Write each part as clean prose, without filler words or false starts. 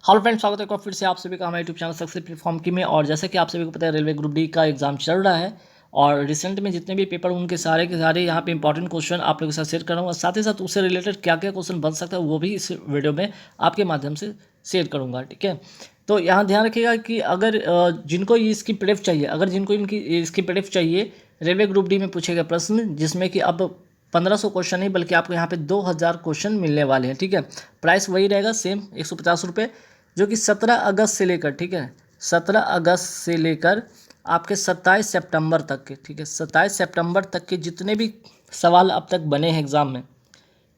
Hello friends, स्वागत है एक बार फिर से आप सभी का हमारे यूट्यूब चैनल सक्सेस प्लेटफॉर्म की में। और जैसे कि आप सभी को पता है, रेलवे ग्रुप डी का एग्जाम चल रहा है और रिसेंट में जितने भी पेपर उनके सारे के सारे यहाँ पे इंपॉर्टेंट क्वेश्चन आप लोगों के साथ शेयर कर रहा हूँ। और साथ ही साथ उससे रिलेटेड क्या क्या क्वेश्चन बन सकता है वो भी इस वीडियो में आपके माध्यम से शेयर करूँगा। ठीक है, तो यहाँ ध्यान रखिएगा कि अगर जिनको इसकी पीडीएफ चाहिए, अगर जिनको इनकी इसकी पीडीएफ चाहिए, रेलवे ग्रुप डी में पूछे गए प्रश्न जिसमें कि अब 1500 क्वेश्चन नहीं बल्कि आपको यहाँ पे 2000 क्वेश्चन मिलने वाले हैं। ठीक है, प्राइस वही रहेगा सेम 150 रुपये, जो कि 17 अगस्त से लेकर, ठीक है, 17 अगस्त से लेकर आपके 27 सितंबर तक के, ठीक है, 27 सितंबर तक के जितने भी सवाल अब तक बने हैं एग्ज़ाम में,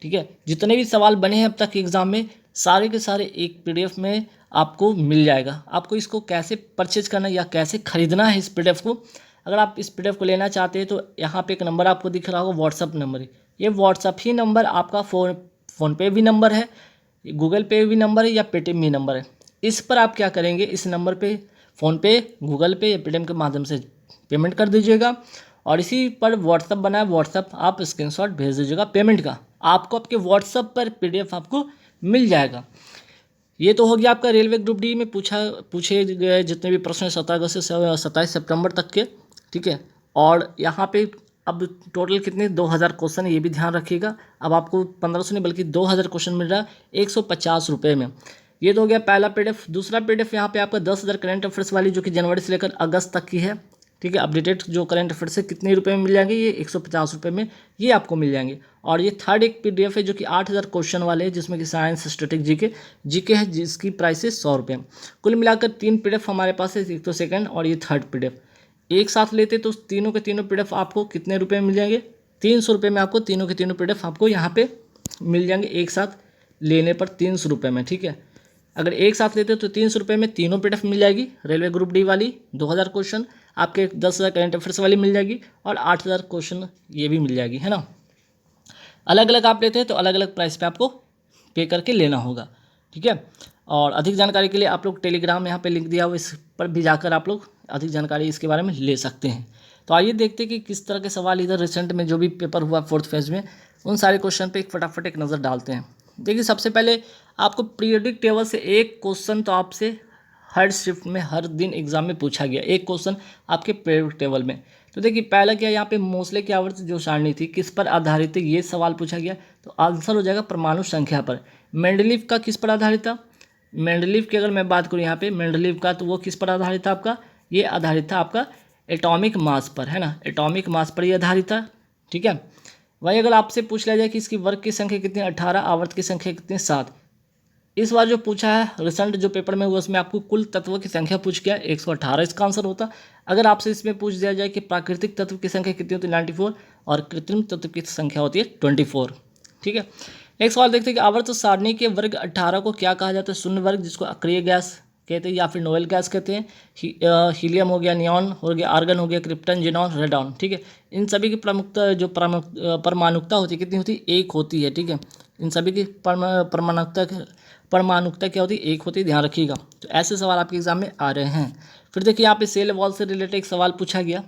ठीक है, जितने भी सवाल बने हैं अब तक एग्ज़ाम में, सारे के सारे एक पीडीएफ में आपको मिल जाएगा। आपको इसको कैसे परचेज करना है या कैसे ख़रीदना है इस पीडीएफ को, अगर आप इस पीडीएफ को लेना चाहते हैं तो यहाँ पे एक नंबर आपको दिख रहा होगा, व्हाट्सअप नंबर है। ये व्हाट्सअप ही नंबर आपका फ़ोन पे भी नंबर है, गूगल पे भी नंबर है या पेटीएम भी नंबर है। इस पर आप क्या करेंगे, इस नंबर पे फ़ोनपे, गूगल पे या पेटीएम के माध्यम से पेमेंट कर दीजिएगा और इसी पर व्हाट्सअप बना है, व्हाट्सअप आप स्क्रीनशॉट भेज दीजिएगा पेमेंट का, आपको आपके व्हाट्सअप पर पीडीएफ आपको मिल जाएगा। ये तो हो गया आपका रेलवे ग्रुप डी में पूछे गए जितने भी प्रश्न 17 अगस्त से 27 सितंबर तक के। ठीक है, और यहाँ पे अब टोटल कितने 2000 क्वेश्चन है, ये भी ध्यान रखिएगा। अब आपको 1500 नहीं बल्कि 2000 क्वेश्चन मिल रहा है 150 रुपये में। ये तो हो गया पहला पीडीएफ। दूसरा पीडीएफ यहाँ पे आपका 10,000 करंट अफेयर्स वाली, जो कि जनवरी से लेकर अगस्त तक की है। ठीक है, अपडेटेड जो करंट अफेयर्स है कितने रुपये में मिल जाएंगे, ये 150 रुपये में ये आपको मिल जाएंगे। और ये थर्ड एक पीडीएफ है जो कि 8000 क्वेश्चन वाले हैं, जिसमें कि साइंस, स्टैटिक, जीके है, जिसकी प्राइस है 100 रुपये। कुल मिलाकर 3 पीडीएफ हमारे पास है, एक तो सेकंड और ये थर्ड पीडीएफ। एक साथ लेते तो तीनों के तीनों पीडीएफ आपको कितने रुपये में मिल जाएंगे, 300 रुपये में आपको तीनों के तीनों पीडीएफ आपको यहाँ पे मिल जाएंगे, एक साथ लेने पर 300 रुपये में। ठीक है, अगर एक साथ लेते हो तो 300 रुपये में तीनों पीडीएफ मिल जाएगी। रेलवे ग्रुप डी वाली 2000 क्वेश्चन, आपके 10,000 करंट अफेयर्स वाली मिल जाएगी और 8000 क्वेश्चन ये भी मिल जाएगी, है ना। अलग अलग आप लेते हैं तो अलग अलग प्राइस पे आपको पे करके लेना होगा। ठीक है, और अधिक जानकारी के लिए आप लोग टेलीग्राम यहाँ पे लिंक दिया हुआ, इस पर भी जाकर आप लोग अधिक जानकारी इसके बारे में ले सकते हैं। तो आइए देखते हैं कि किस तरह के सवाल इधर रिसेंट में जो भी पेपर हुआ 4th फेज में, उन सारे क्वेश्चन पे एक फटाफट एक नज़र डालते हैं। देखिए, सबसे पहले आपको पीरियोडिक टेबल से एक क्वेश्चन तो आपसे हर शिफ्ट में हर दिन एग्जाम में पूछा गया, एक क्वेश्चन आपके पीरियोडिक टेबल में। तो देखिए, पहला क्या, यहाँ पे मोस्ले की आवर्त जो सारणी थी किस पर आधारित है, ये सवाल पूछा गया। तो आंसर हो जाएगा परमाणु संख्या पर। मेंडलीव का किस पर आधारित था, मेंडलीव की अगर मैं बात करूँ यहाँ पे मेंडलीव का, तो वो किस पर आधारित था आपका, ये आधारित था आपका एटॉमिक मास पर, है ना, एटॉमिक मास पर ये आधारित था। ठीक है, वही अगर आपसे पूछ लिया जाए कि इसकी वर्ग की संख्या कितनी, 18, आवर्त की संख्या कितनी, 7। इस बार जो पूछा है रिसेंट जो पेपर में हुआ उसमें आपको कुल तत्व की संख्या पूछ गया 118, इसका आंसर होता। अगर आपसे इसमें पूछ दिया जाए कि प्राकृतिक तत्व की संख्या कितनी होती है, 94, और कृत्रिम तत्व की संख्या होती है 24। ठीक है, नेक्स्ट सवाल देखते हैं कि आवर्त सारणी के वर्ग 18 को क्या कहा जाता है, शून्य वर्ग, जिसको अक्रिय गैस कहते हैं या फिर नोवेल गैस कहते हैं। हीलियम हो गया, नियॉन हो गया, आर्गन हो गया, क्रिप्टन, जेनॉन, रेडॉन। ठीक है, इन सभी की प्रमुखता जो परमाणुकता होती है कितनी होती है, 1 होती है। ठीक है, इन सभी की परमाणुकता क्या होती है, 1 होती है, ध्यान रखिएगा। तो ऐसे सवाल आपके एग्जाम में आ रहे हैं। फिर देखिए, यहाँ पे सेल वॉल से रिलेटेड एक सवाल पूछा गया।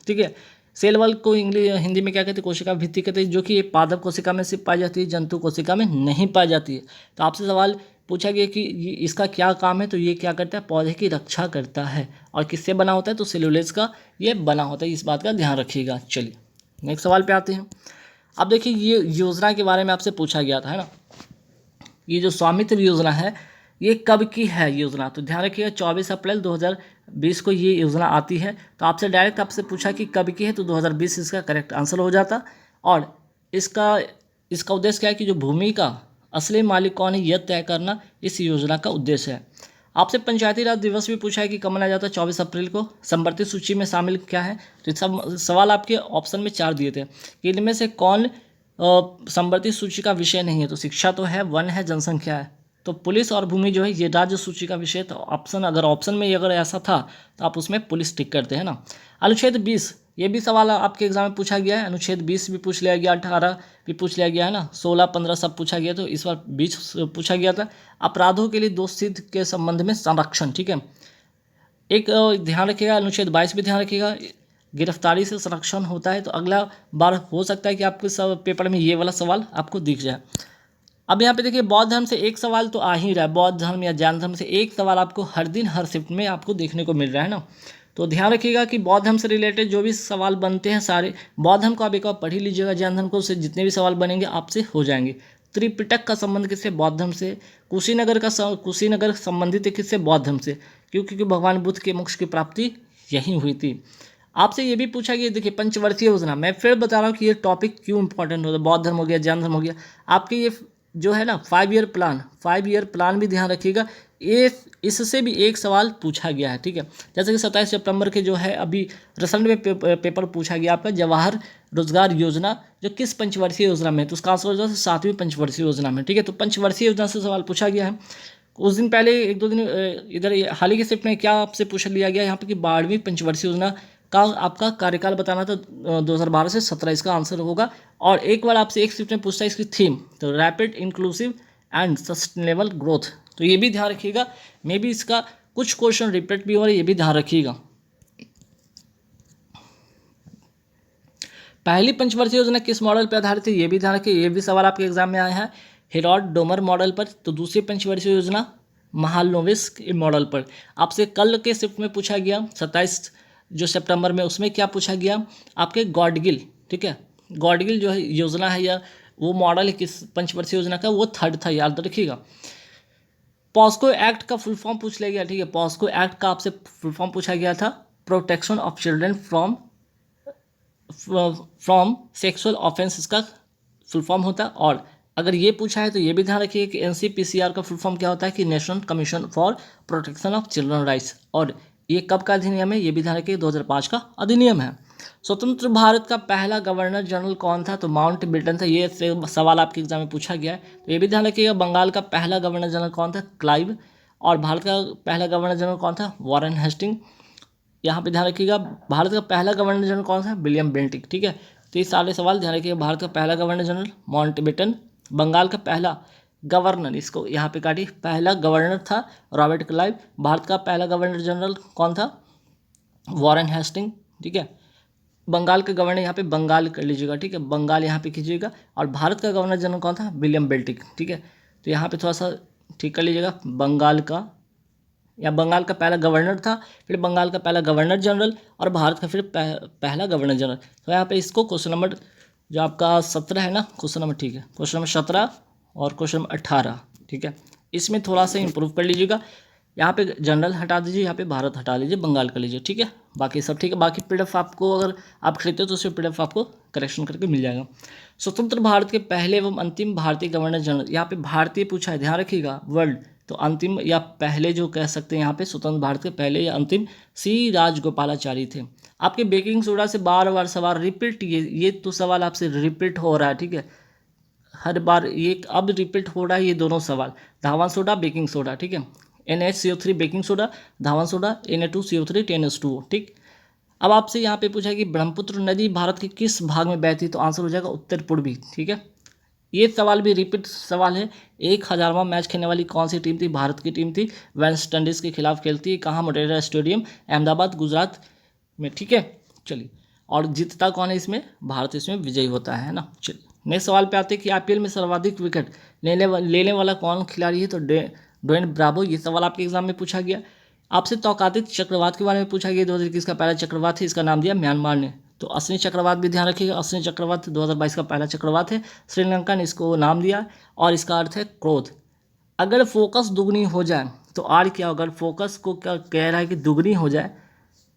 ठीक है, सेल वॉल को हिंदी में क्या कहते हैं, कोशिका भित्ति कहते हैं, जो कि पादप कोशिका में सिर्फ पाई जाती है, जंतु कोशिका में नहीं पाई जाती है। तो आपसे सवाल पूछा गया कि इसका क्या काम है, तो ये क्या करता है, पौधे की रक्षा करता है। और किससे बना होता है, तो सेलुलोज का ये बना होता है, इस बात का ध्यान रखिएगा। चलिए नेक्स्ट सवाल पे आते हैं। अब देखिए, ये योजना के बारे में आपसे पूछा गया था, है ना, ये जो स्वामित्व योजना है ये कब की है योजना, तो ध्यान रखिएगा 24 अप्रैल 2020 को ये योजना आती है। तो आपसे डायरेक्ट आपसे पूछा कि कब की है, तो 2020 इसका करेक्ट आंसर हो जाता। और इसका उद्देश्य क्या है कि जो भूमि का असली मालिक कौन है यह तय करना इस योजना का उद्देश्य है। आपसे पंचायती राज दिवस भी पूछा है कि कब मनाया जाता है, 24 अप्रैल को। संवर्धित सूची में शामिल क्या है, तो सवाल आपके ऑप्शन में 4 दिए थे कि इनमें से कौन संवर्धित सूची का विषय नहीं है, तो शिक्षा तो है, वन है, जनसंख्या है। तो पुलिस और भूमि जो है ये राज्य सूची का विषय। तो ऑप्शन में अगर ऐसा था तो आप उसमें पुलिस टिक करते हैं ना। अनुच्छेद 20, ये भी सवाल आपके एग्जाम में पूछा गया है। अनुच्छेद 20 भी पूछ लिया गया, 18 भी पूछ लिया गया, है ना, 16, 15 सब पूछा गया। तो इस बार 20 पूछा गया था। अपराधों के लिए दोष सिद्ध के संबंध में संरक्षण। ठीक है, एक ध्यान रखिएगा, अनुच्छेद 22 भी ध्यान रखिएगा, गिरफ्तारी से संरक्षण होता है। तो अगला बार हो सकता है कि आपके सब पेपर में ये वाला सवाल आपको दिख जाए। अब यहाँ पे देखिए बौद्ध धर्म से एक सवाल तो आ ही रहा है, बौद्ध धर्म या जैन धर्म से एक सवाल आपको हर दिन हर शिफ्ट में आपको देखने को मिल रहा है ना। तो ध्यान रखिएगा कि बौद्ध धर्म से रिलेटेड जो भी सवाल बनते हैं सारे, बौद्ध धर्म को आप एक बार पढ़ ही लीजिएगा, जैन धर्म को, उससे जितने भी सवाल बनेंगे आपसे हो जाएंगे। त्रिपिटक का संबंध किससे? बौद्ध धर्म से। कुशीनगर संबंधित है किससे? बौद्ध धर्म से, क्योंकि भगवान बुद्ध के मोक्ष की प्राप्ति यहीं हुई थी। आपसे ये भी पूछा गया, देखिए पंचवर्षीय योजना, मैं फिर बता रहा हूँ कि ये टॉपिक क्यों इंपॉर्टेंट होता है। बौद्ध धर्म हो गया, जैन धर्म हो गया, आपके ये जो है ना 5 ईयर प्लान भी ध्यान रखिएगा, ये इससे भी एक सवाल पूछा गया है, ठीक है। जैसे कि 27 सितंबर के जो है अभी रिसेंट में पेपर पूछा गया आपका, जवाहर रोजगार योजना जो किस पंचवर्षीय योजना में है, तो उसका आंसर हो जाए 7वीं पंचवर्षीय योजना में, ठीक है। तो पंचवर्षीय योजना से सवाल पूछा गया है। उस दिन पहले एक दो दिन इधर हाल ही के शिफ्ट में क्या आपसे पूछ लिया गया यहाँ पे कि 12वीं पंचवर्षीय योजना का आपका कार्यकाल बताना था 2012 से 17, इसका आंसर होगा। और एक बार आपसे एक शिफ्ट में पूछता है इसकी थीम, तो rapid inclusive and sustainable growth, तो ये भी ध्यान रखिएगा। मे बी इसका कुछ क्वेश्चन रिपीट भी हो रहा है, ये भी ध्यान रखिएगा। पहली पंचवर्षीय योजना किस मॉडल पर आधारित है, ये भी ध्यान रखिए, ये भी सवाल आपके एग्जाम में आया है हेरोड डोमर मॉडल पर। तो दूसरी पंचवर्षीय योजना महालनोबिस मॉडल पर। आपसे कल के शिफ्ट में पूछा गया 27 जो सितंबर में, उसमें क्या पूछा गया आपके गॉडगिल, ठीक है, गॉडगिल जो है योजना है या वो मॉडल है किस पंचवर्षीय योजना का, वो थर्ड था, याद रखिएगा। पॉस्को एक्ट का फुल फॉर्म पूछ लिया गया, ठीक है, पॉस्को एक्ट का आपसे फुल फॉर्म पूछा गया था, protection of children from sexual offence, इसका फुल फॉर्म होता है। और अगर ये पूछा है तो ये भी ध्यान रखिए कि NCPCR का फुल फॉर्म क्या होता है कि national commission for protection of children rights. और ये कब का अधिनियम है, ये भी ध्यान रखिए 2005 का अधिनियम है। स्वतंत्र भारत का पहला गवर्नर जनरल कौन था, तो माउंट बेटन था, ये सवाल आपके एग्जाम में पूछा गया है। तो ये भी ध्यान रखिएगा, बंगाल का पहला गवर्नर जनरल कौन था, क्लाइव। और भारत का पहला गवर्नर जनरल कौन था, वॉरेन हेस्टिंग। यहाँ पे ध्यान रखिएगा भारत का पहला गवर्नर जनरल कौन सा, विलियम बेंटिक, ठीक है। तो ये सारे सवाल ध्यान रखिएगा, भारत का पहला गवर्नर जनरल माउंटबेटन, बंगाल का पहला गवर्नर, इसको यहाँ पे काटिए, पहला गवर्नर था रॉबर्ट क्लाइव, भारत का पहला गवर्नर जनरल कौन था, वॉरेन हेस्टिंग, ठीक है। बंगाल का गवर्नर यहाँ पे बंगाल कर लीजिएगा, ठीक है, बंगाल यहाँ पे कीजिएगा। और भारत का गवर्नर जनरल कौन था, विलियम बेंटिक, ठीक है। तो यहाँ पे थोड़ा सा ठीक कर लीजिएगा, बंगाल का या बंगाल का पहला गवर्नर था, फिर बंगाल का पहला गवर्नर जनरल, और भारत का फिर पहला गवर्नर जनरल। तो यहाँ पे इसको क्वेश्चन नंबर जो आपका 17 है ना, क्वेश्चन नंबर, ठीक है, क्वेश्चन नंबर 17 और क्वेश्चन नंबर 18, ठीक है, इसमें थोड़ा सा इंप्रूव कर लीजिएगा। यहाँ पे जनरल हटा दीजिए, यहाँ पे भारत हटा लीजिए, बंगाल कर लीजिए, ठीक है, बाकी सब ठीक है। बाकी PDF आपको अगर आप खरीदते हो तो उसमें PDF आपको करेक्शन करके मिल जाएगा। स्वतंत्र भारत के पहले एवं अंतिम भारतीय गवर्नर जनरल, यहाँ पे भारतीय पूछा है, ध्यान रखिएगा वर्ल्ड, तो अंतिम या पहले जो कह सकते हैं यहाँ पे स्वतंत्र भारत के पहले या अंतिम C राजगोपालाचारी थे। आपके बेकिंग सोडा से बार बार सवाल रिपीट, ये तो सवाल आपसे रिपीट हो रहा है, ठीक है, हर बार ये अब रिपीट हो रहा है ये दोनों सवाल, धावन सोडा बेकिंग सोडा, ठीक है, NaCO3 बेकिंग सोडा, धावन सोडा Na2CO3 10H2O, ठीक। अब आपसे यहाँ पे पूछा है कि ब्रह्मपुत्र नदी भारत के किस भाग में बहती है, तो आंसर हो जाएगा उत्तर पूर्वी, ठीक है। ये सवाल भी रिपीट सवाल है, 1000वां मैच खेलने वाली कौन सी टीम थी, भारत की टीम थी, वेस्ट इंडीज़ के खिलाफ खेलती है, कहाँ, मोटेरा स्टेडियम, अहमदाबाद, गुजरात में, ठीक है। चलिए, और जीतता कौन है इसमें, भारत इसमें विजयी होता है ना। चलिए नेक्स्ट सवाल पे आते हैं कि IPL में सर्वाधिक विकेट लेने वाला कौन खिलाड़ी है, तो ड्वेन ब्रावो, ये सवाल आपके एग्जाम में पूछा गया। आपसे तौकाती चक्रवात के बारे में पूछा गया, 2021 का पहला चक्रवात है, इसका नाम दिया म्यांमार ने। तो अश्विनी चक्रवात भी ध्यान रखिएगा, अश्विनी चक्रवात 2022 का पहला चक्रवात है, श्रीलंका ने इसको नाम दिया, और इसका अर्थ है क्रोध। अगर फोकस दुगनी हो जाए तो आर क्या होगा, अगर फोकस को क्या कह रहा है कि दुगनी हो जाए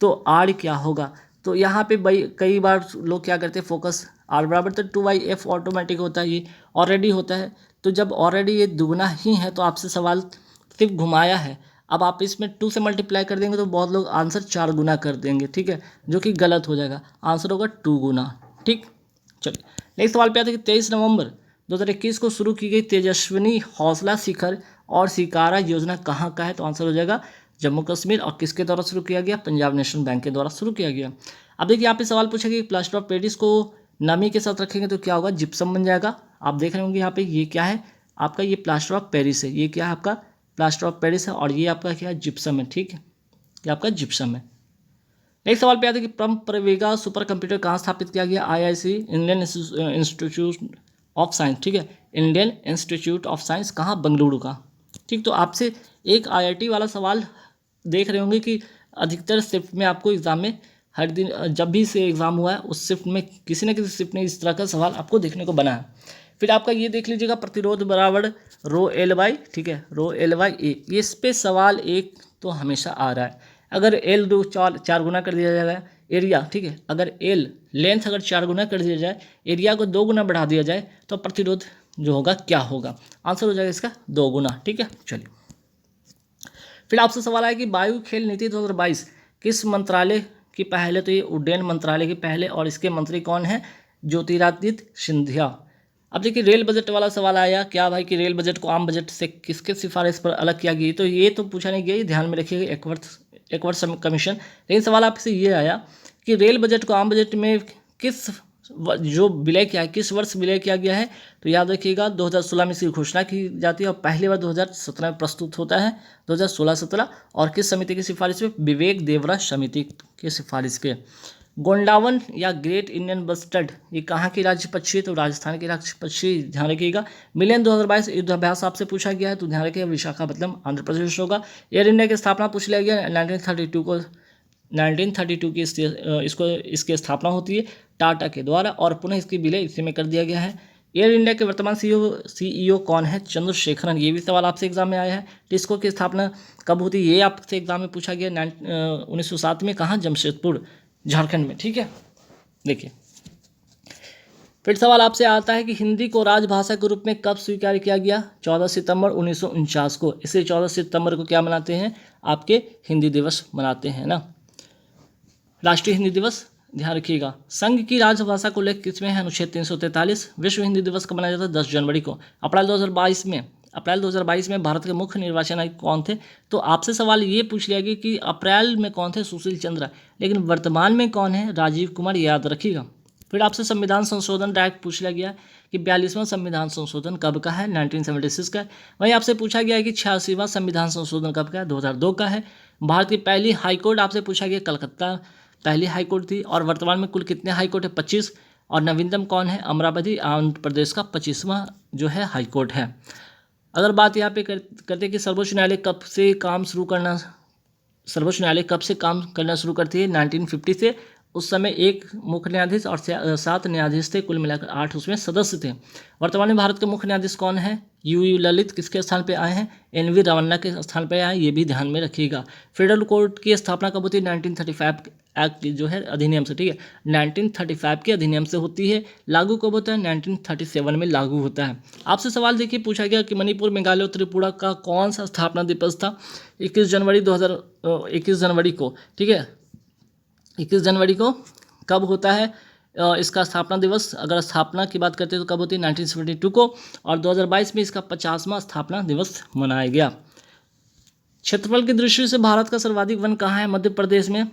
तो आर क्या होगा, तो यहाँ पे भाई कई बार लोग क्या करते हैं, फोकस आर बराबर तो 2/f ऑटोमेटिक होता है, ये ऑलरेडी होता है। तो जब ऑलरेडी ये दुगना ही है तो आपसे सवाल सिर्फ घुमाया है, अब आप इसमें 2 से मल्टीप्लाई कर देंगे तो बहुत लोग आंसर 4 गुना कर देंगे, ठीक है, जो कि गलत हो जाएगा, आंसर होगा 2 गुना, ठीक। चलिए नेक्स्ट सवाल पे आते हैं कि 23 नवंबर 2021 को शुरू की गई तेजस्विनी हौसला शिखर और शिकारा योजना कहाँ का है, तो आंसर हो जाएगा जम्मू कश्मीर, और किसके द्वारा शुरू किया गया, पंजाब नेशनल बैंक के द्वारा शुरू किया गया। अब देखिए यहाँ पे सवाल पूछा कि प्लास्टर ऑफ पेरिस को नमी के साथ रखेंगे तो क्या होगा, जिप्सम बन जाएगा। आप देख रहे होंगे यहाँ पे ये क्या है आपका, ये प्लास्टर ऑफ पेरिस है, ये क्या है आपका प्लास्टर ऑफ पेरिस है, और ये आपका क्या है, जिप्सम है, ठीक है, ये आपका जिप्सम है। नेक्स्ट सवाल पे आते हैं कि प्रवेगा सुपर कंप्यूटर कहाँ स्थापित किया गया, IIC Indian institute of science, ठीक है, इंडियन इंस्टीट्यूट ऑफ साइंस कहाँ, बेंगलुरु का। ठीक, तो आपसे एक आईआईटी वाला सवाल देख रहे होंगे कि अधिकतर शिफ्ट में आपको एग्जाम में हर दिन जब भी से एग्ज़ाम हुआ है उस शिफ्ट में किसी न किसी शिफ्ट में इस तरह का सवाल आपको देखने को बना है। फिर आपका ये देख लीजिएगा, प्रतिरोध बराबर रो एल बाई, ठीक है, रो एल बाई ए, इस पे सवाल एक तो हमेशा आ रहा है। अगर एल दो चार गुना कर दिया जाएगा एरिया, ठीक है, अगर एल लेंथ अगर 4 गुना कर दिया जाए, एरिया को 2 गुना बढ़ा दिया जाए, तो प्रतिरोध जो होगा क्या होगा, आंसर हो जाएगा इसका 2 गुना। ठीक है, चलिए फिर आपसे सवाल आया कि वायु खेल नीति 2022 किस मंत्रालय की पहल है, तो ये उड्डयन मंत्रालय की पहल है और इसके मंत्री कौन है, ज्योतिरादित्य सिंधिया। अब देखिए रेल बजट वाला सवाल आया, क्या भाई कि रेल बजट को आम बजट से किसके सिफारिश पर अलग किया गया, तो ये तो पूछा नहीं गया, ये ध्यान में रखिएगा, एकवर्थ कमीशन। लेकिन सवाल आपसे ये आया कि रेल बजट को आम बजट में किस जो विलय किया है, किस वर्ष विलय किया गया है, तो याद रखिएगा 2016 में इसकी घोषणा की जाती है और पहली बार 2017 में प्रस्तुत होता है, 2016-17। और किस समिति की सिफारिश पे, विवेक देवरा समिति की सिफारिश पे। गोंडावन या ग्रेट इंडियन बस्टर्ड ये कहाँ की राज्य पक्षी है, तो राजस्थान की राज्य पक्षी, ध्यान रखिएगा। मिलियन 2022 युद्धाभ्यास आपसे पूछा गया है, तो ध्यान रखिएगा विशाखापत्तनम आंध्र प्रदेश होगा। एयर इंडिया की स्थापना पूछ लिया गया 1932 की इसकी स्थापना होती है टाटा के द्वारा और पुनः इसकी विलय इसी में कर दिया गया है। एयर इंडिया के वर्तमान सीईओ कौन है, चंद्रशेखरन, ये भी सवाल आपसे एग्जाम में आया है। टिस्को की स्थापना कब होती है, ये आपसे एग्जाम में पूछा गया 1907 में, कहाँ, जमशेदपुर झारखंड में। ठीक है, देखिए फिर सवाल आपसे आता है कि हिंदी को राजभाषा के रूप में कब स्वीकार किया गया, 14 सितंबर 1949 को। इसे 14 सितंबर को क्या मनाते हैं, आपके हिंदी दिवस मनाते हैं ना, राष्ट्रीय हिंदी दिवस, ध्यान रखिएगा। संघ की राजभाषा को लेकर किसमें है, अनुच्छेद 343। विश्व हिंदी दिवस कब मनाया जाता है, 10 जनवरी को। अप्रैल 2022 में भारत के मुख्य निर्वाचन आयुक्त कौन थे, तो आपसे सवाल ये पूछ लिया गया कि अप्रैल में कौन थे, सुशील चंद्र, लेकिन वर्तमान में कौन है, राजीव कुमार, याद रखिएगा। फिर आपसे संविधान संशोधन डायरेक्ट पूछ लिया गया कि 42वां संविधान संशोधन कब का है, 1976 का है। वहीं आपसे पूछा गया है कि 86वां संविधान संशोधन कब का है, 2002 का है। भारत की पहली हाईकोर्ट आपसे पूछा गया, कलकत्ता पहली हाईकोर्ट थी और वर्तमान में कुल कितने हाईकोर्ट है, 25। और नवीनतम कौन है, अमरावती आंध्र प्रदेश का 25वां जो है हाईकोर्ट है। अगर बात यहाँ पे करते कि सर्वोच्च न्यायालय कब से काम शुरू करना शुरू करती है, 1950 से। उस समय एक मुख्य न्यायाधीश और 7 न्यायाधीश थे, कुल मिलाकर 8 उसमें सदस्य थे। वर्तमान में भारत के मुख्य न्यायाधीश कौन है, यू ललित किसके स्थान पे आए हैं, NV रमन्ना के स्थान पे आए हैं, ये भी ध्यान में रखिएगा। फेडरल कोर्ट की स्थापना कब होती है, 1935 एक्ट जो है अधिनियम से, ठीक है, 1935 के अधिनियम से होती है। लागू कब होता है, 1937 में लागू होता है। आपसे सवाल देखिए पूछा गया कि मणिपुर, मेघालय और त्रिपुरा का कौन सा स्थापना दिवस था, 21 जनवरी को, ठीक है, 21 जनवरी को कब होता है इसका स्थापना दिवस। अगर स्थापना की बात करते हैं तो कब होती है, 1972 को। और 2022 में इसका 50वां स्थापना दिवस मनाया गया। क्षेत्रफल की दृष्टि से भारत का सर्वाधिक वन कहाँ है, मध्य प्रदेश में,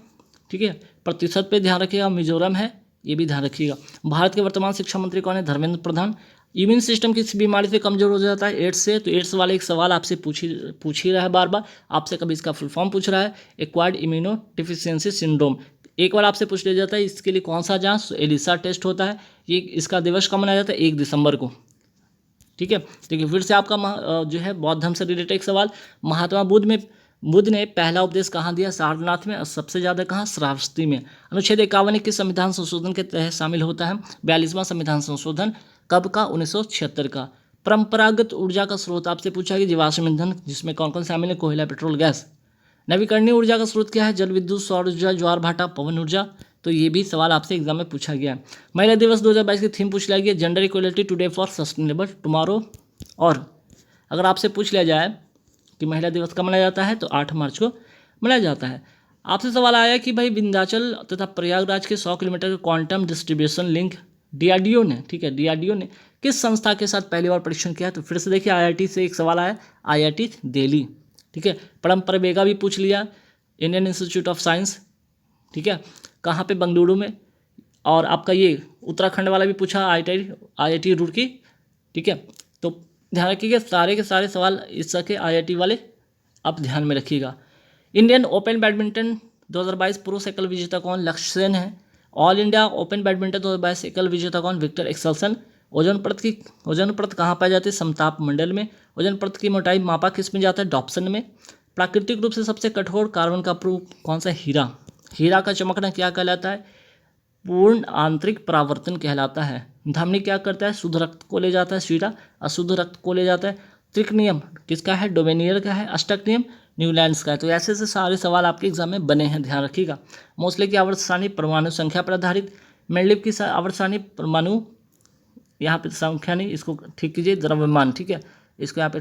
ठीक है, प्रतिशत पे ध्यान रखिएगा, मिजोरम है, ये भी ध्यान रखिएगा। भारत के वर्तमान शिक्षा मंत्री कौन है, धर्मेंद्र प्रधान। इम्यून सिस्टम किस बीमारी से कमजोर हो जाता है, एड्स से, तो एड्स वाले एक सवाल आपसे पूछ ही रहा है बार बार, आपसे कभी इसका फुल फॉर्म पूछ रहा है, एक्वायर्ड इम्यूनो डिफिशियंसी सिंड्रोम। एक बार आपसे पूछ लिया जाता है इसके लिए कौन सा जांच, एलिसा टेस्ट होता है। ये इसका दिवस कब मनाया जाता है, 1 दिसंबर को। ठीक है, देखिए फिर से आपका जो है बौद्ध धर्म से रिलेटेड एक सवाल, महात्मा बुद्ध ने पहला उपदेश कहाँ दिया, सारनाथ में, और सबसे ज़्यादा कहाँ, श्रावस्ती में। अनुच्छेद 51 के संविधान संशोधन के तहत शामिल होता है। 42वां संविधान संशोधन कब का, 1976 का। परंपरागत ऊर्जा का स्रोत आपसे पूछा गया, जीवाश्म ईंधन, जिसमें कौन कौन शामिल है, कोयला, पेट्रोल, गैस। नवीकरणीय ऊर्जा का स्रोत क्या है, जल विद्युत, सौर ऊर्जा, ज्वार भाटा, पवन ऊर्जा, तो ये भी सवाल आपसे एग्जाम में पूछा गया है। महिला दिवस 2022 की थीम पूछ लिया गया, gender equality today for sustainable tomorrow. और अगर आपसे पूछ लिया जाए कि महिला दिवस कब मनाया जाता है, तो 8 मार्च को मनाया जाता है। आपसे सवाल आया कि भाई विंध्याचल तथा प्रयागराज के 100 किलोमीटर के क्वांटम डिस्ट्रीब्यूशन लिंक DRDO ने, ठीक है, DRDO ने किस संस्था के साथ पहली बार परीक्षण किया, तो फिर से देखिए IIT से एक सवाल आया, IIT दिल्ली, ठीक है। परम्परा भी पूछ लिया, इंडियन इंस्टीट्यूट ऑफ साइंस, ठीक है, कहाँ पे, बेंगलुरु में। और आपका ये उत्तराखंड वाला भी पूछा, IIT रुड़की, ठीक है। तो ध्यान रखिएगा सारे के सारे सवाल इस के IIT वाले आप ध्यान में रखिएगा। इंडियन ओपन बैडमिंटन 2022 पुरुष एकल विजेता कौन, लक्ष्य सेन है। ऑल इंडिया ओपन बैडमिंटन 2022 एकल विजेता कौन, विक्टर एक्सेल्सन। ओजोन परत कहाँ पाई जाती है? समताप मंडल में। ओजोन परत की मोटाई मापा किस में जाता है? डॉप्सन में। प्राकृतिक रूप से सबसे कठोर कार्बन का प्रूफ कौन सा? हीरा। हीरा का चमकना क्या कहलाता है? पूर्ण आंतरिक परावर्तन कहलाता है। धमनी क्या करता है? शुद्ध रक्त को ले जाता है। शीरा अशुद्ध रक्त को ले जाता है। त्रिक नियम किसका है? डोमेनियर का है। अष्टक नियम न्यूलैंड्स का है। तो ऐसे सारे सवाल आपके एग्जाम में बने हैं, ध्यान रखिएगा। मोस्टली की आवर्त सारणी परमाणु संख्या पर आधारित। मेंडलीव की आवर्त सारणी परमाणु, यहाँ पे संख्या नहीं, इसको ठीक कीजिए, द्रव्यमान, ठीक है, इसको यहाँ पे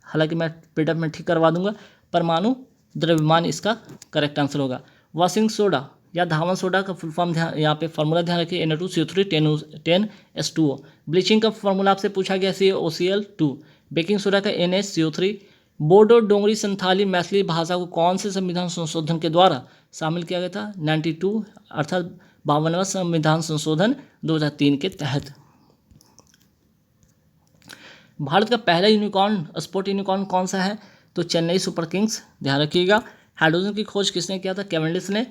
हालांकि मैं पीडीएफ में ठीक करवा दूंगा। परमाणु द्रव्यमान इसका करेक्ट आंसर होगा। वॉशिंग सोडा या धावन सोडा का फुल फॉर्म ध्यान, यहाँ पे फॉर्मूला ध्यान रखिए, Na2CO3 10H2O। ब्लीचिंग का फॉर्मूला आपसे पूछा गया CaOCl2। बेकिंग सोडा का NaCO3। बोडो डोंगरी संथाली मैथिली भाषा को कौन से संविधान संशोधन के द्वारा शामिल किया गया था? 92 अर्थात 52वां संविधान संशोधन 2003 के तहत। भारत का पहला यूनिकॉर्न स्पोर्ट यूनिकॉर्न कौन सा है? तो चेन्नई सुपर किंग्स, ध्यान रखिएगा। हाइड्रोजन की खोज किसने किया था? कैवेंडिश ने।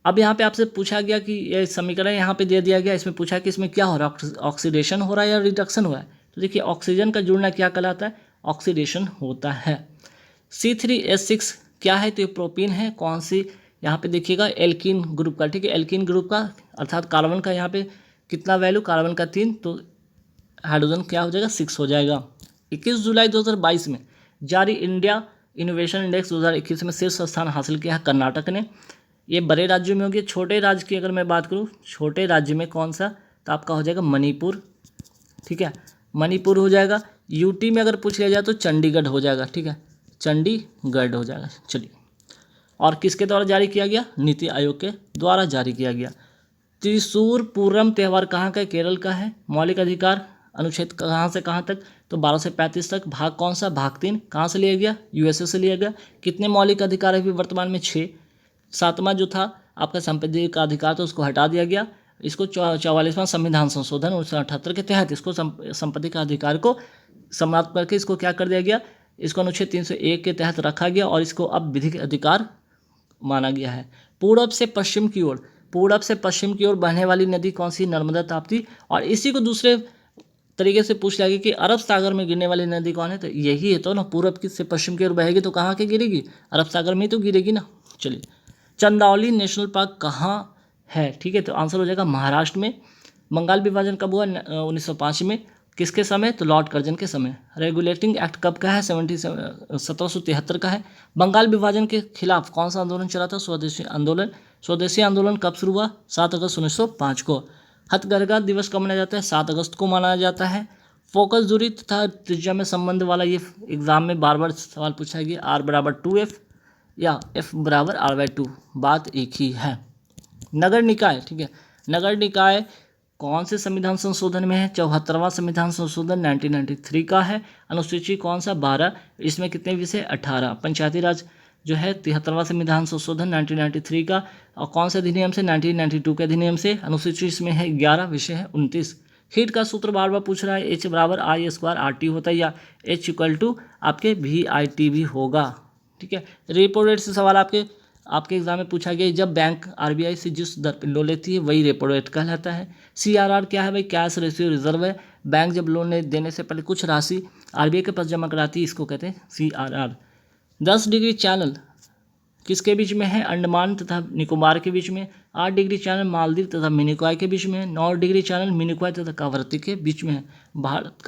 अब यहाँ पे आपसे पूछा गया कि ये समीकरण यहाँ पे दे दिया गया, इसमें पूछा कि इसमें क्या हो रहा है, ऑक्सीडेशन हो रहा है या रिडक्शन हो रहा है? तो देखिए ऑक्सीजन का जुड़ना क्या कहलाता है? ऑक्सीडेशन होता है। C3H6 क्या है? तो ये प्रोपीन है। कौन सी? यहाँ पे देखिएगा एल्कीन ग्रुप का, ठीक है, एल्कीन ग्रुप का, अर्थात कार्बन का यहाँ पे कितना वैल्यू? कार्बन का 3, तो हाइड्रोजन क्या हो जाएगा? 6 हो जाएगा। 21 जुलाई 2022 में जारी इंडिया इनोवेशन इंडेक्स 2021 में शीर्ष स्थान हासिल किया है कर्नाटक ने। ये बड़े राज्यों में होगी। छोटे राज्य की अगर मैं बात करूँ, छोटे राज्य में कौन सा? तो आपका हो जाएगा मणिपुर, ठीक है, मणिपुर हो जाएगा। यूटी में अगर पूछ लिया जाए तो चंडीगढ़ हो जाएगा, ठीक है, चंडीगढ़ हो जाएगा। चलिए, और किसके द्वारा जारी किया गया? नीति आयोग के द्वारा जारी किया गया। त्रिशूर पूरम त्यौहार कहाँ का है? केरल का है। मौलिक अधिकार अनुच्छेद कहाँ से कहाँ तक? तो 12 से 35 तक। भाग कौन सा? भाग 3 कहाँ से लिया गया? यूएसए से लिया गया। कितने मौलिक अधिकार है अभी वर्तमान में? 6। 7वां जो था आपका संपत्ति का अधिकार था उसको हटा दिया गया। इसको 44वां संविधान संशोधन 1978 के तहत इसको संपत्ति का अधिकार को समाप्त करके इसको क्या कर दिया गया? इसको अनुच्छेद 301 के तहत रखा गया और इसको अब विधिक अधिकार माना गया है। पूर्व से पश्चिम की ओर, पूर्व से पश्चिम की ओर बहने वाली नदी कौन सी? नर्मदा, ताप्ती। और इसी को दूसरे तरीके से पूछ लिया गया कि अरब सागर में गिरने वाली नदी कौन है? तो यही है, तो ना, पूर्व की से पश्चिम की ओर बहेगी तो कहाँ के गिरेगी? अरब सागर में ही तो गिरेगी ना। चलिए, चंदौली नेशनल पार्क कहाँ है? ठीक है, तो आंसर हो जाएगा महाराष्ट्र में। बंगाल विभाजन कब हुआ? 1905 में। किसके समय? तो लॉर्ड कर्जन के समय। रेगुलेटिंग एक्ट कब का है? 1773 का है। बंगाल विभाजन के खिलाफ कौन सा आंदोलन चला था? स्वदेशी आंदोलन। स्वदेशी आंदोलन कब शुरू हुआ? 7 अगस्त 1905 को। हथकरघा दिवस कब मनाया जाता है? 7 अगस्त को मनाया जाता है। फोकस दूरी तथा त्रिज्या में संबंध वाला ये एग्जाम में बार बार सवाल पूछा गया। R = 2F या F = R/2, बात एक ही है। नगर निकाय, ठीक है, नगर निकाय कौन से संविधान संशोधन में है? 74वां संविधान संशोधन 1993 का है। अनुसूची कौन सा? 12। इसमें कितने विषय? 18। पंचायती राज जो है 73वां संविधान संशोधन 1993 का। और कौन से अधिनियम से? 1992 के अधिनियम से। अनुसूची इसमें है 11, विषय है 29। हीट का सूत्र बार बार पूछ रहा है। H = I² RT होता है या H = आपके VIT भी होगा, ठीक है। रेपो रेट से सवाल आपके एग्जाम में पूछा गया। जब बैंक RBI से जिस दर पर लोन लेती है वही रेपो रेट कहलाता है। CRR क्या है भाई? कैश रेशियो रिजर्व है। बैंक जब लोन देने से पहले कुछ राशि RBI के पास जमा कराती है, इसको कहते हैं CRR। 10 डिग्री चैनल किसके बीच में है? अंडमान तथा निकोबार के बीच में। 8 डिग्री चैनल मालदीव तथा मिनिकॉय के बीच में। 9 डिग्री चैनल मिनिकॉय तथा कावरत्ती के बीच में है। भारत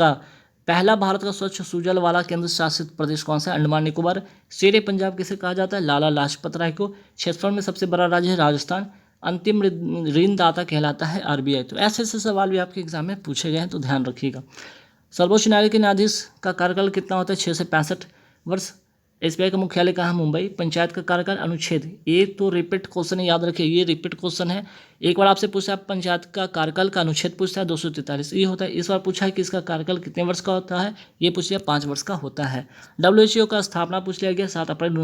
का स्वच्छ सुजल वाला केंद्र शासित प्रदेश कौन सा है? अंडमान निकोबार। शेरे पंजाब किसे कहा जाता है? लाला लाजपत राय को। क्षेत्रफल में सबसे बड़ा राज्य है राजस्थान। अंतिम ऋणदाता कहलाता है RBI। तो ऐसे सवाल भी आपके एग्जाम में पूछे गए हैं, तो ध्यान रखिएगा। सर्वोच्च न्यायालय के न्यायाधीश का कार्यकाल कितना होता है? 6 से 65 वर्ष। SBI का मुख्यालय कहाँ? मुंबई। पंचायत का कार्यकाल अनुच्छेद, ये तो रिपीट क्वेश्चन है, याद रखिए, ये रिपीट क्वेश्चन है। एक बार आपसे पूछा पंचायत का कार्यकाल का अनुच्छेद पूछता है 243 ये होता है। इस बार पूछा है कि इसका कार्यकाल कितने वर्ष का होता है? ये पूछ लिया 5 वर्ष का होता है। WHO का स्थापना पूछ लिया गया 7 अप्रैल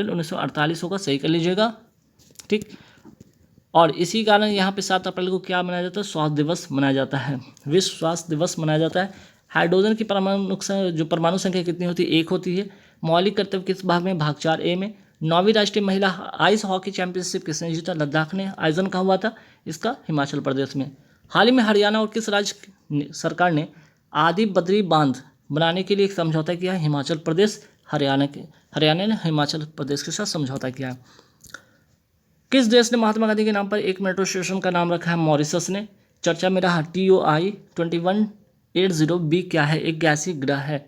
1948 होगा, सही कर लीजिएगा, ठीक। और इसी कारण यहाँ पे 7 अप्रैल को क्या मनाया जाता है? स्वास्थ्य दिवस मनाया जाता है, विश्व स्वास्थ्य दिवस मनाया जाता है। हाइड्रोजन की परमाणु संख्या कितनी होती है? 1 होती है। मौलिक कर्तव्य किस भाग में? भाग 4A में। 9वीं राष्ट्रीय महिला आइस हॉकी चैंपियनशिप किसने जीता? लद्दाख ने। आयोजन कहाँ हुआ था इसका? हिमाचल प्रदेश में। हाल ही में हरियाणा और किस राज्य सरकार ने आदि बद्री बांध बनाने के लिए एक समझौता किया है? हिमाचल प्रदेश। हरियाणा ने हिमाचल प्रदेश के साथ समझौता किया है। किस देश ने महात्मा गांधी के नाम पर एक मेट्रो स्टेशन का नाम रखा है? मॉरिशस ने। चर्चा में रहा TOI 2180b क्या है? एक गैसीय ग्रह है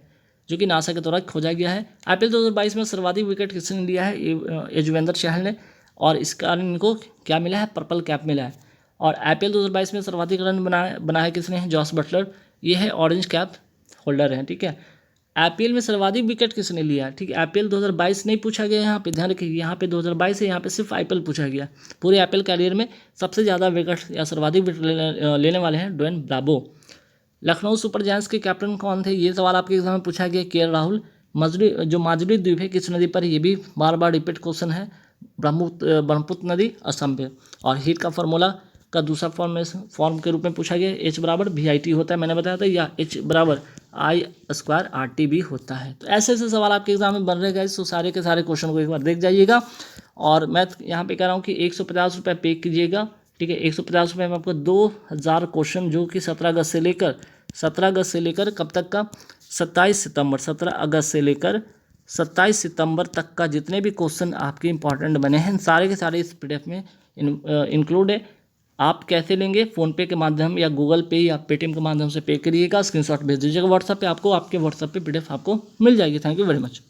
जो कि नासा के द्वारा खोजा गया है। IPL 2022 में सर्वाधिक विकेट किसने लिया है? युजवेंद्र चहल ने, और इस कारण इनको क्या मिला है? पर्पल कैप मिला है। और IPL 2022 में सर्वाधिक रन बनाया किसने? जॉस बटलर, ये है ऑरेंज कैप होल्डर है। ठीक है। IPL में सर्वाधिक विकेट किसने लिया है? ठीक है। IPL 2022 नहीं पूछा गया यहाँ पे, ध्यान रखिए, यहाँ पे 2022 है, यहाँ पे सिर्फ IPL पूछा गया। पूरे IPL कैरियर में सबसे ज़्यादा विकेट या सर्वाधिक विकेट लेने वाले हैं Dwayne Bravo. Lucknow Super Giants के कैप्टन कौन थे? ये सवाल आपके एग्जाम में पूछा गया। KL राहुल। माजुली द्वीप है किस नदी पर? ये भी बार बार रिपीट क्वेश्चन है। ब्रह्मपुत्र नदी, असम पे। और हीट का फॉर्मूला का दूसरा फॉर्म के रूप में पूछा गया। H = VIT होता है, मैंने बताया था, या H = I² RT भी होता है। तो ऐसे ऐसे सवाल आपके एग्जाम में बन रहे गाइस, तो सारे के सारे क्वेश्चन को एक बार देख जाइएगा। और मैं यहाँ पे कह रहा हूँ कि 150 रुपये पे कीजिएगा। ठीक है। 150 रुपये में आपको 2000 क्वेश्चन, जो कि 17 अगस्त से लेकर कब तक का? 17 अगस्त से लेकर 27 सितंबर तक का जितने भी क्वेश्चन आपके इंपॉर्टेंट बने हैं, सारे के सारे इस PDF में इंक्लूड है। आप कैसे लेंगे? फ़ोनपे के माध्यम या गूगल पे या पेटीएम के माध्यम से पे करिएगा, स्क्रीनशॉट भेज दीजिएगा व्हाट्सएप पे, आपको आपके व्हाट्सएप पे PDF आपको मिल जाएगी। Thank you very much.